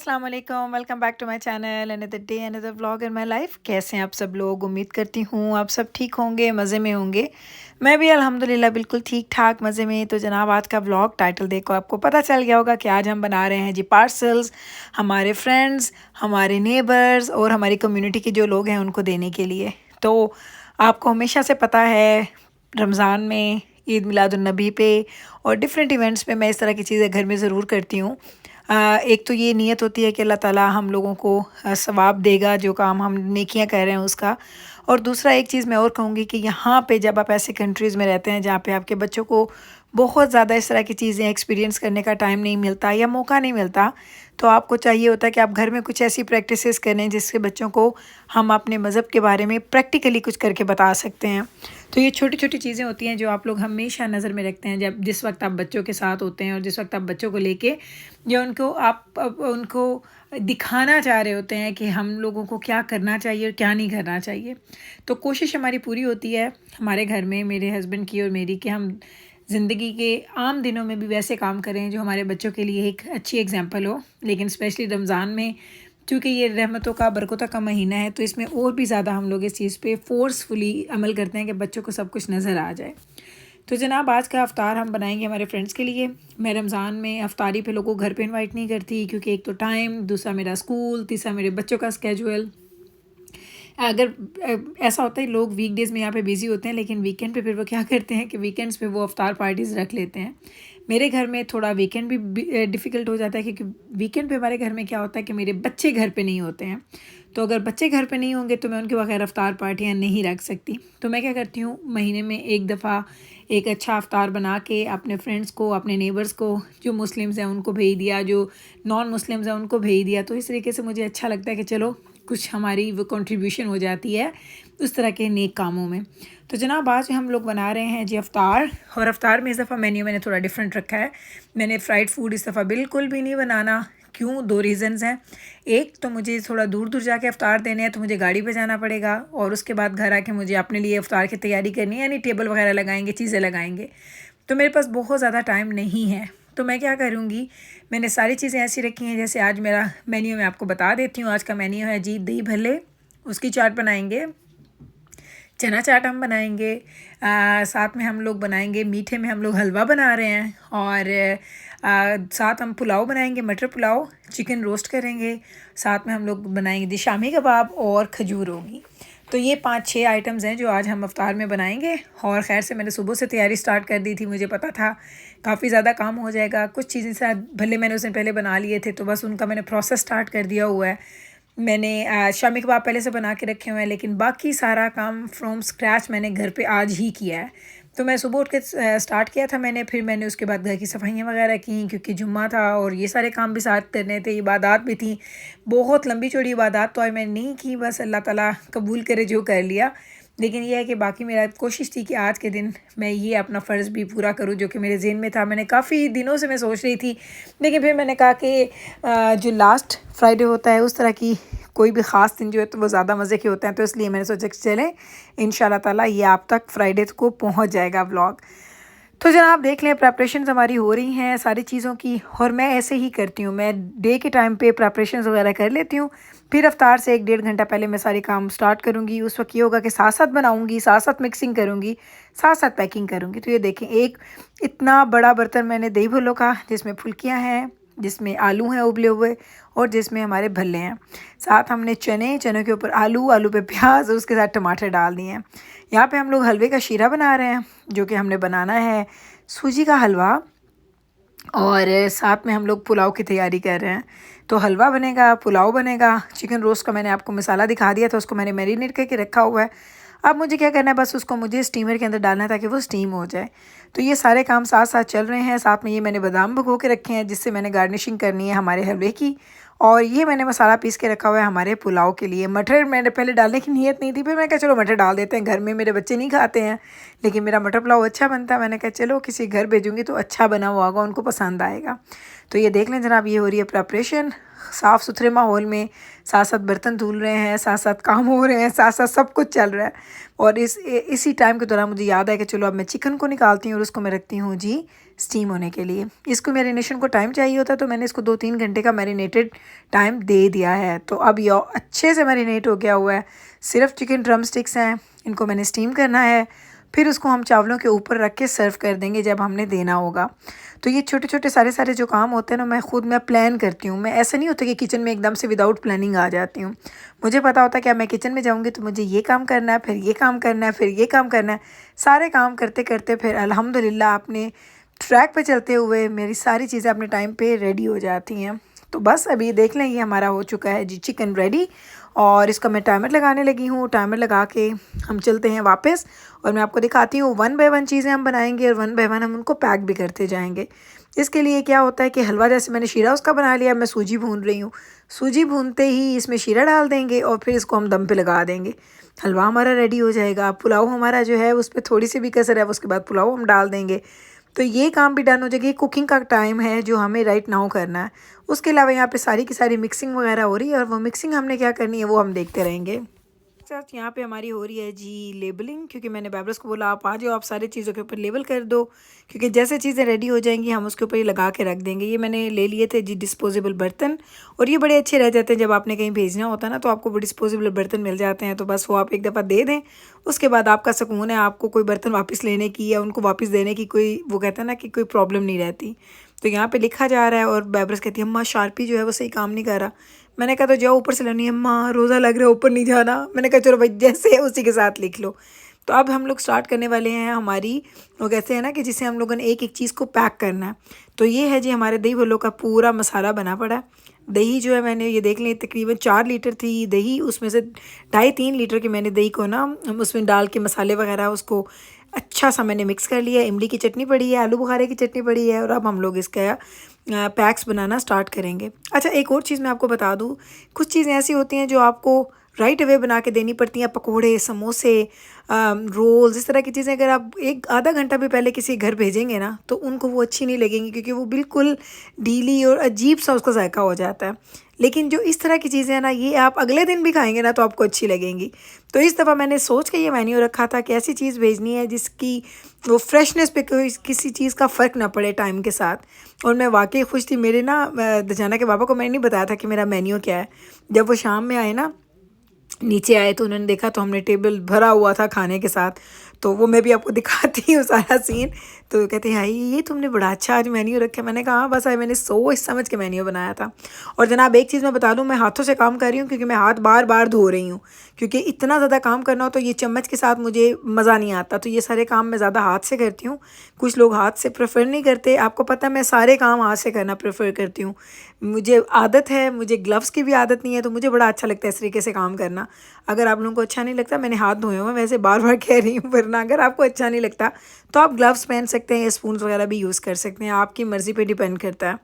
अस्सलाम वालेकुम, welcome back to my channel, another day another vlog in my life. कैसे हैं आप सब लोग? उम्मीद करती हूँ आप सब ठीक होंगे, मज़े में होंगे। मैं भी अल्हम्दुलिल्लाह बिल्कुल ठीक ठाक मज़े में। तो जनाब, आज का व्लॉग टाइटल देखो, आपको पता चल गया होगा कि आज हम बना रहे हैं जी पार्सल्स हमारे फ्रेंड्स, हमारे नेबर्स और हमारी कम्युनिटी के जो लोग हैं उनको देने के लिए। तो आपको हमेशा से पता है, रमज़ान में, ईद मिलादुन्नबी पे और डिफरेंट इवेंट्स पे मैं इस तरह की चीज़ें घर में ज़रूर करती हूँ। एक तो ये नीयत होती है कि अल्लाह ताला हम लोगों को सवाब देगा जो काम हम नेकियां कर रहे हैं उसका। और दूसरा एक चीज़ मैं और कहूँगी कि यहाँ पे जब आप ऐसे कंट्रीज़ में रहते हैं जहाँ पे आपके बच्चों को बहुत ज़्यादा इस तरह की चीज़ें एक्सपीरियंस करने का टाइम नहीं मिलता या मौका नहीं मिलता, तो आपको चाहिए होता है कि आप घर में कुछ ऐसी प्रैक्टिसेस करें जिससे बच्चों को हम अपने मज़हब के बारे में प्रैक्टिकली कुछ करके बता सकते हैं। तो ये छोटी छोटी चीज़ें होती हैं जो आप लोग हमेशा नज़र में रखते हैं जब जिस वक्त आप बच्चों के साथ होते हैं और जिस वक्त आप बच्चों को लेके या उनको उनको दिखाना चाह रहे होते हैं कि हम लोगों को क्या करना चाहिए और क्या नहीं करना चाहिए। तो कोशिश हमारी पूरी होती है हमारे घर में, मेरे हस्बैंड की और मेरी, कि हम ज़िंदगी के आम दिनों में भी वैसे काम करें जो हमारे बच्चों के लिए एक अच्छी एग्जांपल हो। लेकिन स्पेशली रमज़ान में, क्योंकि ये रहमतों का, बरकतों का महीना है, तो इसमें और भी ज़्यादा हम लोग इस चीज़ पे फ़ोर्सफुली अमल करते हैं कि बच्चों को सब कुछ नज़र आ जाए। तो जनाब, आज का अफ्तार हम बनाएंगे हमारे फ्रेंड्स के लिए। मैं रमज़ान में अफ्तारी पे लोगों को घर पे इनवाइट नहीं करती, क्योंकि एक तो टाइम, दूसरा मेरा स्कूल, तीसरा मेरे बच्चों का स्केजुअल। अगर ऐसा होता है लोग वीकडेज़ में यहाँ पे बिज़ी होते हैं, लेकिन वीकेंड पे फिर वो क्या करते हैं कि वीकेंड्स पे वो अफ्तार पार्टीज़ रख लेते हैं। मेरे घर में थोड़ा वीकेंड भी डिफ़िकल्ट हो जाता है, क्योंकि वीकेंड पे हमारे घर में क्या होता है कि मेरे बच्चे घर पे नहीं होते हैं। तो अगर बच्चे घर पे नहीं होंगे तो मैं उनके बगैर अफ्तार पार्टियाँ नहीं रख सकती। तो मैं क्या करती हूँ, महीने में एक दफ़ा एक अच्छा अफ्तार बना के अपने फ्रेंड्स को, अपने नेबर्स को, जो मुस्लिम्स हैं उनको भेज दिया, जो नॉन मुस्लिम्स हैं उनको भेज दिया। तो इस तरीके से मुझे अच्छा लगता है कि चलो कुछ हमारी वो कंट्रीब्यूशन हो जाती है उस तरह के नेक कामों में। तो जनाब, आज हम लोग बना रहे हैं जी अफ्तार। और अफ्तार में इस दफ़ा मेन्यू मैंने थोड़ा डिफरेंट रखा है। मैंने फ़्राइड फूड इस दफ़ा बिल्कुल भी नहीं बनाना। क्यों? दो रीज़न्स हैं। एक तो मुझे थोड़ा दूर दूर जाके अफ्तार देने हैं, तो मुझे गाड़ी पे जाना पड़ेगा, और उसके बाद घर आके मुझे अपने लिए अफ्तार की तैयारी करनी है, यानी टेबल वगैरह लगाएंगे, चीज़ें लगाएंगे। तो मेरे पास बहुत ज़्यादा टाइम नहीं है। तो मैं क्या करूँगी, मैंने सारी चीज़ें ऐसी रखी हैं जैसे आज मेरा मेन्यू मैं आपको बता देती हूँ। आज का मेन्यू है जी दही भल्ले, उसकी चाट बनाएंगे, चना चाट हम बनाएंगे, साथ में हम लोग बनाएंगे, मीठे में हम लोग हलवा बना रहे हैं, और साथ हम पुलाव बनाएंगे, मटर पुलाव, चिकन रोस्ट करेंगे, साथ में हम लोग बनाएंगे जी शामी कबाब और खजूर होगी। तो ये 5-6 आइटम्स हैं जो आज हम अफ्तार में बनाएंगे। और ख़ैर से मैंने सुबह से तैयारी स्टार्ट कर दी थी, मुझे पता था काफ़ी ज़्यादा काम हो जाएगा। कुछ चीज़ें शायद भले मैंने उस दिन पहले बना लिए थे, तो बस उनका मैंने प्रोसेस स्टार्ट कर दिया हुआ है। मैंने शामी कबाब पहले से बना के रखे हुए हैं, लेकिन बाकी सारा काम फ्रॉम स्क्रैच मैंने घर पे आज ही किया है। तो मैं सुबह उठ के स्टार्ट किया था मैंने, फिर मैंने उसके बाद घर की सफाइयाँ वगैरह की, क्योंकि जुम्मा था और ये सारे काम भी साथ करने थे, इबादत भी थी। बहुत लंबी चौड़ी इबादत तो आज मैंने नहीं की, बस अल्लाह ताला कबूल करे जो कर लिया। लेकिन यह है कि बाकी मेरा कोशिश थी कि आज के दिन मैं ये अपना फ़र्ज़ भी पूरा करूँ जो कि मेरे ज़हन में था। मैंने काफ़ी दिनों से मैं सोच रही थी, लेकिन फिर मैंने कहा कि जो लास्ट फ्राइडे होता है उस तरह की कोई भी ख़ास दिन जो है तो वो ज़्यादा मज़े के होते हैं, तो इसलिए मैंने सोचा कि चलें, इंशाल्लाह ताला ये आप तक फ्राइडे को पहुंच जाएगा व्लॉग। तो जनाब देख लें, प्रेपरेशंस हमारी हो रही हैं सारी चीज़ों की, और मैं ऐसे ही करती हूँ, मैं डे के टाइम पे प्रेपरेशंस वगैरह कर लेती हूँ। फिर अफ्तार से 1-1.5 घंटा पहले मैं सारे काम स्टार्ट करूँगी। उस वक्त ये होगा कि साथ साथ बनाऊँगी, साथ साथ मिक्सिंग करूँगी, साथ साथ पैकिंग करूँगी। तो ये देखें, एक इतना बड़ा बर्तन मैंने दही भल्लों का, जिसमें फुल्कियाँ हैं, जिसमें आलू हैं उबले हुए, और जिसमें हमारे भल्ले हैं। साथ हमने चने के ऊपर आलू, आलू पे प्याज और उसके साथ टमाटर डाल दिए हैं। यहाँ पे हम लोग हलवे का शीरा बना रहे हैं, जो कि हमने बनाना है सूजी का हलवा, और साथ में हम लोग पुलाव की तैयारी कर रहे हैं। तो हलवा बनेगा, पुलाव बनेगा, चिकन रोस्ट का मैंने आपको मसाला दिखा दिया था, उसको मैंने मैरिनेट करके रखा हुआ है। अब मुझे क्या करना है, बस उसको मुझे स्टीमर के अंदर डालना है ताकि वो स्टीम हो जाए। तो ये सारे काम साथ साथ चल रहे हैं। साथ में ये मैंने बादाम भिगो के रखे हैं, जिससे मैंने गार्निशिंग करनी है हमारे हलवे की। और ये मैंने मसाला पीस के रखा हुआ है हमारे पुलाव के लिए। मटर मैंने पहले डालने की नीयत नहीं थी, फिर मैं कहा चलो मटर डाल देते हैं, घर में मेरे बच्चे नहीं खाते हैं, लेकिन मेरा मटर पुलाव अच्छा बनता है। मैंने कहा चलो किसी घर भेजूँगी तो अच्छा बना हुआ होगा, उनको पसंद आएगा। तो ये देख लें जनाब, ये हो रही है प्रेपरेशन साफ़ सुथरे माहौल में। साथ साथ बर्तन धुल रहे हैं, साथ साथ काम हो रहे हैं, साथ साथ सब कुछ चल रहा है। और इसी टाइम के दौरान मुझे याद है कि चलो अब मैं चिकन को निकालती हूँ और उसको मैं रखती हूँ जी स्टीम होने के लिए। इसको मैरिनेशन को टाइम चाहिए होता है तो मैंने इसको 2-3 घंटे का मैरिनेटेड टाइम दे दिया है। तो अब ये अच्छे से मैरिनेट हो गया हुआ है। सिर्फ चिकन ड्रम स्टिक्स हैं, इनको मैंने स्टीम करना है, फिर उसको हम चावलों के ऊपर रख के सर्व कर देंगे जब हमने देना होगा। तो ये छोटे छोटे सारे जो काम होते हैं ना, मैं प्लान करती हूँ। मैं ऐसा नहीं होता कि किचन में एकदम से विदाउट प्लानिंग आ जाती हूँ। मुझे पता होता है कि अब मैं किचन में जाऊँगी तो मुझे ये काम करना है, फिर ये काम करना है, फिर ये काम करना है। सारे काम करते करते फिर अल्हम्दुलिल्लाह अपने ट्रैक पे चलते हुए मेरी सारी चीज़ें अपने टाइम पे रेडी हो जाती हैं। तो बस अभी देख लें, ये हमारा हो चुका है जी चिकन रेडी। और इसका मैं टाइमर लगाने लगी हूँ। टाइमर लगा के हम चलते हैं वापस और मैं आपको दिखाती हूँ 1 बाय 1 चीज़ें हम बनाएंगे और 1 बाय 1 हम उनको पैक भी करते जाएंगे। इसके लिए क्या होता है कि हलवा जैसे मैंने शीरा उसका बना लिया, मैं सूजी भून रही हूँ। सूजी भूनते ही इसमें शीरा डाल देंगे और फिर इसको हम दम पे लगा देंगे। हलवा हमारा रेडी हो जाएगा। पुलाव हमारा जो है उस पर थोड़ी सी भी कसर है, उसके बाद पुलाव हम डाल देंगे। तो ये काम भी डन हो जाएगी। कुकिंग का टाइम है जो हमें राइट नाउ करना है। उसके अलावा यहाँ पे सारी की सारी मिक्सिंग वगैरह हो रही है और वो मिक्सिंग हमने क्या करनी है वो हम देखते रहेंगे। साथ यहाँ पे हमारी हो रही है जी लेबलिंग, क्योंकि मैंने बैबरस को बोला आप आ जाओ, आप सारी चीज़ों के ऊपर लेबल कर दो, क्योंकि जैसे चीज़ें रेडी हो जाएंगी हम उसके ऊपर ही लगा के रख देंगे। ये मैंने ले लिए थे जी डिस्पोजेबल बर्तन, और ये बड़े अच्छे रह जाते हैं। जब आपने कहीं भेजना होता है ना तो आपको वो डिस्पोजेबल बर्तन मिल जाते हैं, तो बस वो आप एक दफ़ा दे दें, उसके बाद आपका सुकून है। आपको कोई बर्तन वापस लेने की या उनको वापस देने की कोई, वो कहते हैं ना कि कोई प्रॉब्लम नहीं रहती। तो यहाँ पे लिखा जा रहा है और बैबरस कहती है अम्मा शार्पी जो है वो सही काम नहीं कर रहा। मैंने कहा तो जाओ ऊपर से लेनी है। अम्मा रोज़ा लग रहा है, ऊपर नहीं जाना। मैंने कहा चलो भाई जैसे है उसी के साथ लिख लो। तो अब हम लोग स्टार्ट करने वाले हैं हमारी, वो कहते हैं ना कि जिसे हम लोगों ने एक एक चीज़ को पैक करना है। तो ये है जी हमारे दही भल्लों का पूरा मसाला बना पड़ा है। दही जो है मैंने ये देख ली तकरीबन 4 लीटर थी दही, उसमें से 2.5-3 लीटर की मैंने दही को ना उसमें डाल के मसाले वगैरह उसको अच्छा सा मैंने मिक्स कर लिया। इमली की चटनी पड़ी है, आलू बुखारे की चटनी पड़ी है, और अब हम लोग इसका पैक्स बनाना स्टार्ट करेंगे। अच्छा एक और चीज़ मैं आपको बता दूँ, कुछ चीज़ें ऐसी होती हैं जो आपको राइट अवे बना के देनी पड़ती हैं। पकोड़े, समोसे, रोल्स, इस तरह की चीज़ें अगर आप एक आधा घंटा भी पहले किसी घर भेजेंगे ना तो उनको वो अच्छी नहीं लगेंगी, क्योंकि वो बिल्कुल ढीली और अजीब सा उसका जायका हो जाता है। लेकिन जो इस तरह की चीज़ें हैं ना, ये आप अगले दिन भी खाएंगे ना तो आपको अच्छी लगेंगी। तो इस दफ़ा मैंने सोच के ये मेन्यू रखा था कि ऐसी चीज़ भेजनी है जिसकी वो फ्रेशनेस पे कोई किसी चीज़ का फ़र्क ना पड़े टाइम के साथ। और मैं वाकई खुश थी। मेरे ना दजाना के पापा को मैंने नहीं बताया था कि मेरा मेन्यू क्या है। जब वो शाम में आए ना, नीचे आए तो उन्होंने देखा तो हमने टेबल भरा हुआ था खाने के साथ। तो वो मैं भी आपको दिखाती हूँ सारा सीन। तो कहते हैं ये तुमने बड़ा अच्छा आज मेन्यू रखा है। मैंने कहा हाँ बस मैंने सोच समझ के मेन्यू बनाया था। और जनाब एक चीज़ मैं बता दूँ, मैं हाथों से काम कर रही हूँ क्योंकि मैं हाथ बार बार धो रही हूँ, क्योंकि इतना ज़्यादा काम करना हो तो ये चम्मच के साथ मुझे मज़ा नहीं आता। तो ये सारे काम मैं ज़्यादा हाथ से करती हूँ। कुछ लोग हाथ से प्रेफर नहीं करते, आपको पता है मैं सारे काम हाथ से करना प्रेफर करती हूँ। मुझे आदत है, मुझे ग्लव्स की भी आदत नहीं है, तो मुझे बड़ा अच्छा लगता है इस तरीके से काम करना। अगर आप लोगों को अच्छा नहीं लगता, मैंने हाथ धोए हुए हैं वैसे बार बार कह रही हूँ, वरना अगर आपको अच्छा नहीं लगता तो आप ग्लव्स पहन सकते हैं, स्पून वगैरह भी यूज़ कर सकते हैं, आपकी मर्ज़ी पे डिपेंड करता है।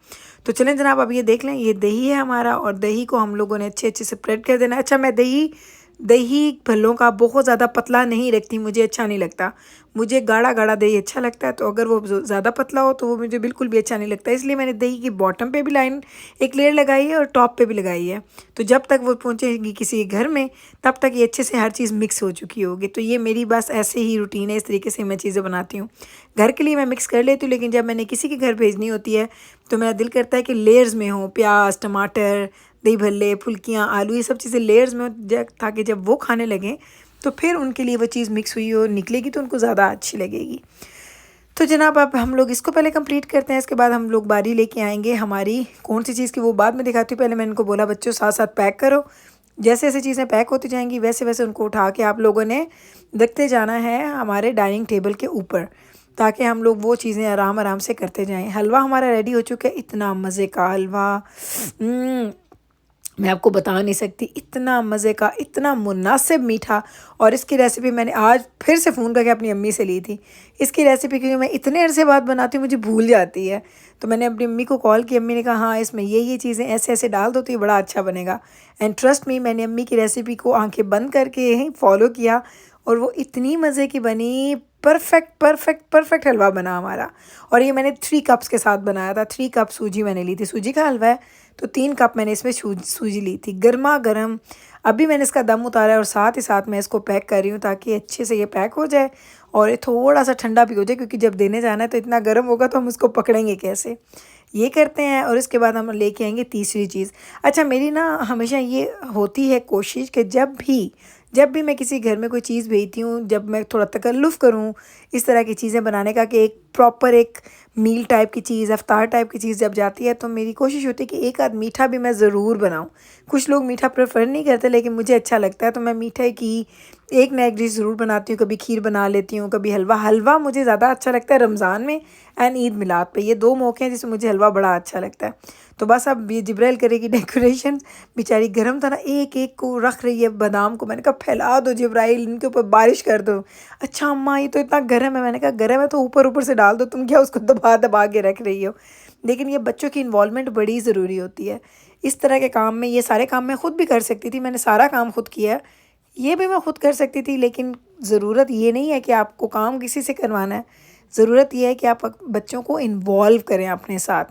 तो चलें जनाब, अब ये देख लें, ये दही है हमारा और दही को हम लोगों ने अच्छे अच्छे से स्प्रेड कर देना है। अच्छा मैं दही भल्लों का बहुत ज़्यादा पतला नहीं रखती, मुझे अच्छा नहीं लगता। मुझे गाढ़ा गाढ़ा दही अच्छा लगता है, तो अगर वो ज़्यादा पतला हो तो वो मुझे बिल्कुल भी अच्छा नहीं लगता। इसलिए मैंने दही की बॉटम पे भी लाइन एक लेयर लगाई है और टॉप पे भी लगाई है। तो जब तक वो पहुँचेगी किसी घर में तब तक ये अच्छे से हर चीज़ मिक्स हो चुकी होगी। तो ये मेरी बस ऐसे ही रूटीन है, इस तरीके से मैं चीज़ें बनाती हूँ। घर के लिए मैं मिक्स कर लेती हूँ, लेकिन जब मैंने किसी के घर भेजनी होती है तो मेरा दिल करता है कि लेयर्स में हो, प्याज, टमाटर, दही भल्ले, फुल्कियाँ, आलू, ये सब चीज़ें लेयर्स में हो, ताकि जब वो खाने लगें तो फिर उनके लिए वो चीज़ मिक्स हुई हो निकलेगी तो उनको ज़्यादा अच्छी लगेगी। तो जनाब अब हम लोग इसको पहले कंप्लीट करते हैं, इसके बाद हम लोग बारी लेके आएंगे हमारी कौन सी चीज़ की, वो बाद में दिखाती हूँ। पहले मैंने इनको बोला बच्चों साथ साथ पैक करो। जैसे जैसे चीज़ें पैक होती जाएंगी वैसे वैसे उनको उठा के आप लोगों ने रखते जाना है हमारे डाइनिंग टेबल के ऊपर, ताकि हम लोग वो चीज़ें आराम आराम से करते जाएं। हलवा हमारा रेडी हो चुका है, इतना मज़े का हलवा मैं आपको बता नहीं सकती, इतना मज़े का, इतना मुनासिब मीठा। और इसकी रेसिपी मैंने आज फिर से फ़ोन करके अपनी अम्मी से ली थी। इसकी रेसिपी क्योंकि मैं इतने अरसे बाद बनाती हूँ मुझे भूल जाती है, तो मैंने अपनी अम्मी को कॉल की। अम्मी ने कहा हाँ इसमें ये चीज़ें ऐसे ऐसे डाल दो तो ये बड़ा अच्छा बनेगा। एंड ट्रस्ट मी, मैंने अम्मी की रेसिपी को आंखें बंद करके ही फॉलो किया और वो इतनी मज़े की बनी। परफेक्ट परफेक्ट परफेक्ट हलवा बना हमारा। और ये मैंने 3 कप्स के साथ बनाया था। 3 कप सूजी मैंने ली थी, सूजी का हलवा है तो 3 कप मैंने इसमें सूजी ली थी। गर्मा गर्म अभी मैंने इसका दम उतारा है और साथ ही साथ मैं इसको पैक कर रही हूँ ताकि अच्छे से ये पैक हो जाए और ये थोड़ा सा ठंडा भी हो जाए, क्योंकि जब देने जाना है तो इतना गर्म होगा तो हम उसको पकड़ेंगे कैसे। ये करते हैं और इसके बाद हम लेके आएंगे तीसरी चीज़। अच्छा, मेरी ना हमेशा ये होती है कोशिश कि जब भी मैं किसी घर में कोई चीज़ भेजती हूँ, जब मैं थोड़ा तकल्लुफ़ करूँ इस तरह की चीज़ें बनाने का, कि एक प्रॉपर एक मील टाइप की चीज़, इफ्तार टाइप की चीज़ जब जाती है, तो मेरी कोशिश होती है कि एक आध मीठा भी मैं ज़रूर बनाऊँ। कुछ लोग मीठा प्रेफर नहीं करते, लेकिन मुझे अच्छा लगता है, तो मैं मीठे की एक ना एक डिश ज़रूर बनाती हूँ। कभी खीर बना लेती हूँ, कभी हलवा। हलवा मुझे ज़्यादा अच्छा लगता है रमज़ान में एंड ईद मिलाद पे, ये 2 मौके हैं जिसमें मुझे हलवा बड़ा अच्छा लगता है। तो बस अब ये जिब्राइल करेगी डेकोरेशन। बेचारी गर्म था ना, एक एक को रख रही है बादाम को। मैंने कहा फैला दो जिब्राइल, इनके ऊपर बारिश कर दो। अच्छा अम्मा ये तो इतना गर्म है। मैंने कहा गर्म है तो ऊपर ऊपर से डाल दो, तुम क्या उसको दबा दबा के रख रही हो। लेकिन ये बच्चों की इन्वॉल्वमेंट बड़ी ज़रूरी होती है इस तरह के काम में। ये सारे काम मैं खुद भी कर सकती थी, मैंने सारा काम खुद किया, ये भी मैं खुद कर सकती थी, लेकिन ज़रूरत ये नहीं है कि आपको काम किसी से करवाना है। ज़रूरत ये है कि आप बच्चों को इन्वॉल्व करें अपने साथ,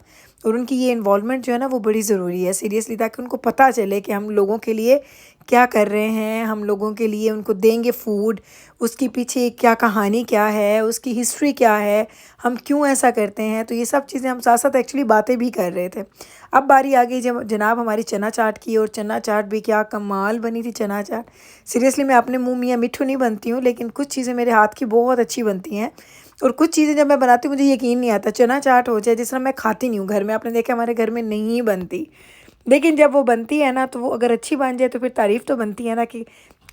और उनकी ये इन्वॉल्वमेंट जो है ना वो बड़ी ज़रूरी है सीरियसली, ताकि उनको पता चले कि हम लोगों के लिए क्या कर रहे हैं, हम लोगों के लिए उनको देंगे फूड, उसके पीछे क्या कहानी क्या है, उसकी हिस्ट्री क्या है, हम क्यों ऐसा करते हैं। तो ये सब चीज़ें हम साथ साथ एक्चुअली बातें भी कर रहे थे। अब बारी आ गई जब जनाब हमारी चना चाट की, और चना चाट भी क्या कमाल बनी थी चना चाट। सीरियसली मैं अपने मुँह मियाँ मिट्ठू नहीं बनती हूँ, लेकिन कुछ चीज़ें मेरे हाथ की बहुत अच्छी बनती हैं, और कुछ चीज़ें जब मैं बनाती हूँ मुझे यकीन नहीं आता। चना चाट हो जाए, जिस तरह मैं खाती नहीं हूँ घर में, आपने देखा हमारे घर में नहीं बनती, लेकिन जब वो बनती है ना तो वो अगर अच्छी बन जाए तो फिर तारीफ़ तो बनती है ना, कि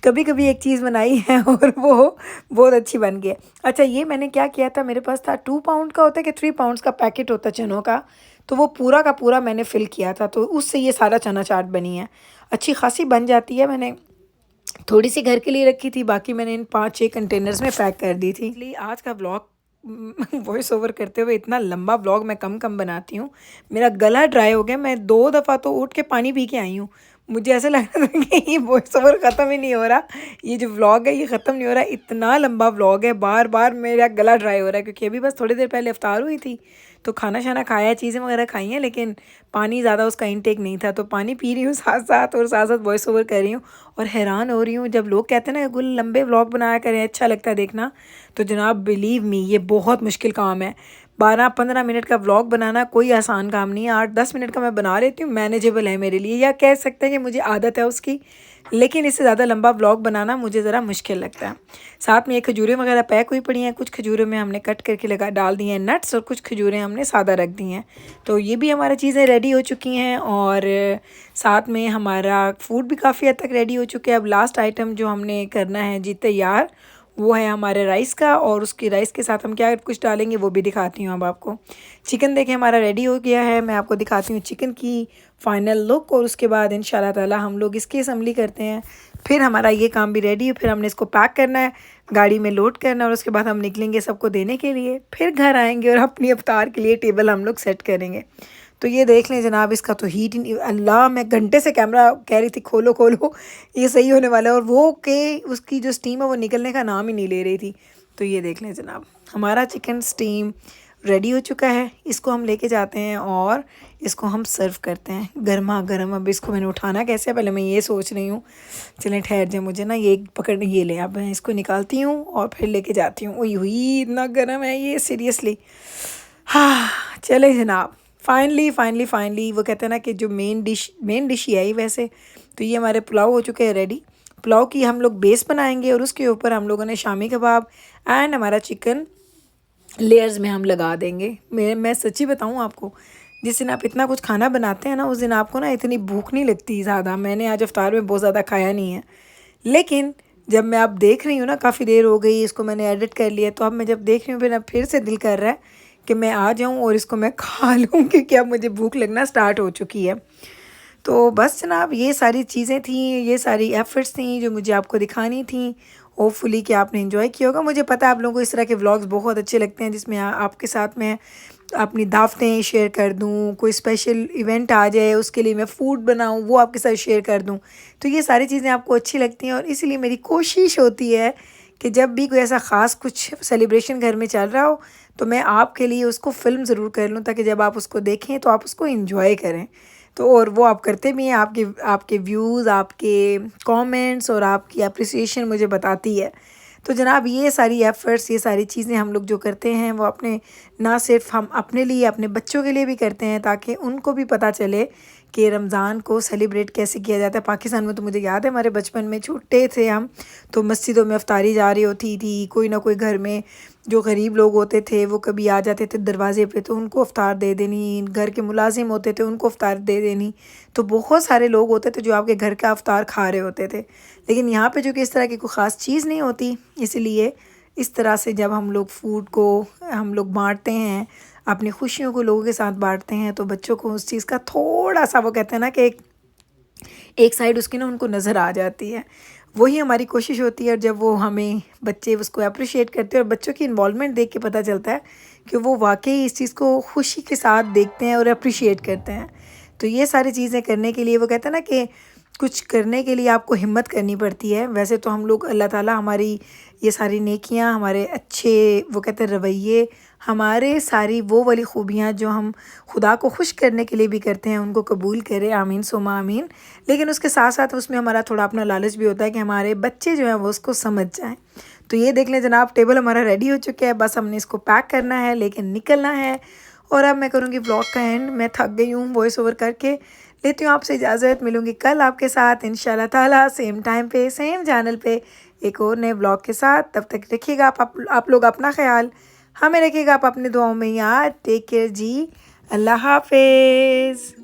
कभी कभी एक चीज़ बनाई है और वो बहुत अच्छी बन गई है। अच्छा, ये मैंने क्या किया था, मेरे पास था 2 पाउंड का होता है कि 3 पाउंड्स का पैकेट होता है चनों का, तो वो पूरा का पूरा मैंने फ़िल किया था, तो उससे ये सारा चना चाट बनी है। अच्छी खासी बन जाती है। मैंने थोड़ी सी घर के लिए रखी थी, बाकी मैंने इन 5-6 कंटेनर्स में पैक कर दी थी। इसलिए आज का व्लॉग वॉइस ओवर करते हुए इतना लंबा व्लॉग मैं कम कम बनाती हूँ। मेरा गला ड्राई हो गया, मैं 2 दफ़ा तो उठ के पानी पी के आई हूँ। मुझे ऐसा लग रहा था कि ये वॉइस ओवर ख़त्म ही नहीं हो रहा, ये जो व्लॉग है ये ख़त्म नहीं हो रहा, इतना लंबा व्लॉग है, बार बार मेरा गला ड्राई हो रहा है, क्योंकि अभी बस थोड़ी देर पहले इफ्तार हुई थी, तो खाना शाना खाया, चीज़ें वगैरह खाई हैं, लेकिन पानी ज़्यादा उसका इंटेक नहीं था, तो पानी पी रही हूँ साथ साथ, और साथ साथ वॉइस ओवर कर रही हूँ। और हैरान हो रही हूँ जब लोग कहते हैं ना गुल लंबे व्लॉग बनाया करें, अच्छा लगता है देखना, तो जनाब बिलीव मी ये बहुत मुश्किल काम है। 12-15 मिनट का व्लॉग बनाना कोई आसान काम नहीं है। 8-10 मिनट का मैं बना लेती हूँ, मैनेजेबल है मेरे लिए, या कह सकते हैं कि मुझे आदत है उसकी, लेकिन इससे ज़्यादा लंबा व्लॉग बनाना मुझे ज़रा मुश्किल लगता है। साथ में ये खजूरें वगैरह पैक हुई पड़ी हैं, कुछ खजूरों में हमने कट करके लगा डाल दी हैं नट्स, और कुछ खजूरें हमने सादा रख दी हैं। तो ये भी हमारी चीज़ें रेडी हो चुकी हैं, और साथ में हमारा फूड भी काफ़ी हद तक रेडी हो चुका है। अब लास्ट आइटम जो हमने करना है जी तैयार, वो है हमारे राइस का, और उसके राइस के साथ हम क्या कुछ डालेंगे वो भी दिखाती हूँ अब आपको। चिकन देखें हमारा रेडी हो गया है, मैं आपको दिखाती हूँ चिकन की फ़ाइनल लुक, और उसके बाद इंशाल्लाह ताला हम लोग इसकी असम्बली करते हैं। फिर हमारा ये काम भी रेडी है, फिर हमने इसको पैक करना है, गाड़ी में लोड करना है, और उसके बाद हम निकलेंगे सबको देने के लिए, फिर घर आएंगे और अपनी इफ्तार के लिए टेबल हम लोग सेट करेंगे। तो ये देख लें जनाब, इसका तो हीट ही नहीं, अल्लाह मैं घंटे से कैमरा कह रही थी खोलो खोलो ये सही होने वाला है, और वो के उसकी जो स्टीम है वो निकलने का नाम ही नहीं ले रही थी। तो ये देख लें जनाब, हमारा चिकन स्टीम रेडी हो चुका है। इसको हम लेके जाते हैं और इसको हम सर्व करते हैं गर्मा गर्म। अब इसको मैंने उठाना कैसे है पहले मैं ये सोच रही हूँ, चलें ठहर जाए, मुझे ना ये पकड़ने, ये ले, अब मैं इसको निकालती हूँ और फिर लेके जाती हूँ। ओई हुई इतना गर्म है ये सीरियसली। हाँ चले जनाब, फाइनली वो कहते हैं ना कि जो मेन डिश ही आई वैसे। तो ये हमारे पुलाव हो चुके हैं रेडी। पुलाव की हम लोग बेस बनाएंगे, और उसके ऊपर हम लोगों ने शामी कबाब एंड हमारा चिकन लेयर्स में हम लगा देंगे। मैं सच्ची बताऊँ आपको, जिस दिन आप इतना कुछ खाना बनाते हैं ना, उस दिन आपको ना इतनी भूख नहीं लगती ज़्यादा। मैंने आज इफ्तार में बहुत ज़्यादा खाया नहीं है, लेकिन जब मैं अब देख रही हूँ ना, काफ़ी देर हो गई इसको मैंने एडिट कर लिया, तो अब मैं जब देख रही हूँ फिर से दिल कर रहा है कि मैं आ जाऊँ और इसको मैं खा लूँ, क्योंकि अब मुझे भूख लगना स्टार्ट हो चुकी है। तो बस जनाब ये सारी चीज़ें थी, ये सारी एफ़र्ट्स थी जो मुझे आपको दिखानी थी। होपफुली कि आपने एंजॉय किया होगा। मुझे पता है आप लोगों को इस तरह के व्लॉग्स बहुत अच्छे लगते हैं, जिसमें आपके साथ मैं अपनी दावतें शेयर कर दूँ, कोई स्पेशल इवेंट आ जाए उसके लिए मैं फ़ूड बनाऊँ वो आपके साथ शेयर कर दूँ। तो ये सारी चीज़ें आपको अच्छी लगती हैं, और इसीलिए मेरी कोशिश होती है कि जब भी कोई ऐसा ख़ास कुछ सेलिब्रेशन घर में चल रहा हो, तो मैं आपके लिए उसको फ़िल्म ज़रूर कर लूँ, ताकि जब आप उसको देखें तो आप उसको एंजॉय करें। तो और वो आप करते भी हैं, आपके आपके व्यूज़, आपके कमेंट्स और आपकी अप्रिसिएशन मुझे बताती है। तो जनाब ये सारी एफ़र्ट्स, ये सारी चीज़ें हम लोग जो करते हैं वो अपने, ना सिर्फ हम अपने लिए, अपने बच्चों के लिए भी करते हैं ताकि उनको भी पता चले कि रमज़ान को सेलिब्रेट कैसे किया जाता है। पाकिस्तान में तो मुझे याद है हमारे बचपन में छोटे थे हम, तो मस्जिदों में इफ्तारी जारी होती थी, कोई ना कोई घर में जो गरीब लोग होते थे वो कभी आ जाते थे दरवाज़े पे, तो उनको इफ्तार दे देनी, घर के मुलाजिम होते थे उनको इफ्तार दे देनी। तो बहुत सारे लोग होते थे जो आपके घर का इफ्तार खा रहे होते थे। लेकिन यहाँ पे जो कि इस तरह की कोई ख़ास चीज़ नहीं होती, इसलिए इस तरह से जब हम लोग फ़ूड को हम लोग बाँटते हैं, अपनी खुशियों को लोगों के साथ बाँटते हैं, तो बच्चों को उस चीज़ का थोड़ा-सा, वो कहते हैं ना कि एक साइड उसकी ना उनको नज़र आ जाती है। वही हमारी कोशिश होती है, और जब वो हमें बच्चे उसको एप्रिशिएट करते हैं और बच्चों की इन्वॉल्वमेंट देख के पता चलता है कि वो वाक़ई इस चीज़ को खुशी के साथ देखते हैं और एप्रिशिएट करते हैं। तो ये सारी चीज़ें करने के लिए, वो कहते हैं ना कि कुछ करने के लिए आपको हिम्मत करनी पड़ती है। वैसे तो हम लोग, अल्लाह ताला हमारी ये सारी नेकियां, हमारे अच्छे, वो कहते हैं रवैये, हमारे सारी वो वाली खूबियाँ जो हम खुदा को खुश करने के लिए भी करते हैं, उनको कबूल करे, आमीन सुमा आमीन। लेकिन उसके साथ साथ उसमें हमारा थोड़ा अपना लालच भी होता है कि हमारे बच्चे जो हैं वो उसको समझ जाएं। तो ये देख लें जनाब, टेबल हमारा रेडी हो चुका है, बस हमने इसको पैक करना है, लेकिन निकलना है। और अब मैं करूँगी व्लॉग का एंड। मैं थक गई हूँ वॉइस ओवर करके, लेती हूँ आपसे इजाज़त। मिलूँगी कल आपके साथ इंशाल्लाह ताला, सेम टाइम पे, सेम चैनल पे, एक और नए व्लॉग के साथ। तब तक रखिएगा आप लोग अपना ख्याल, हमें रखिएगा आप अपने दुआओं में याद। टेक केयर जी, अल्लाह हाफिज़।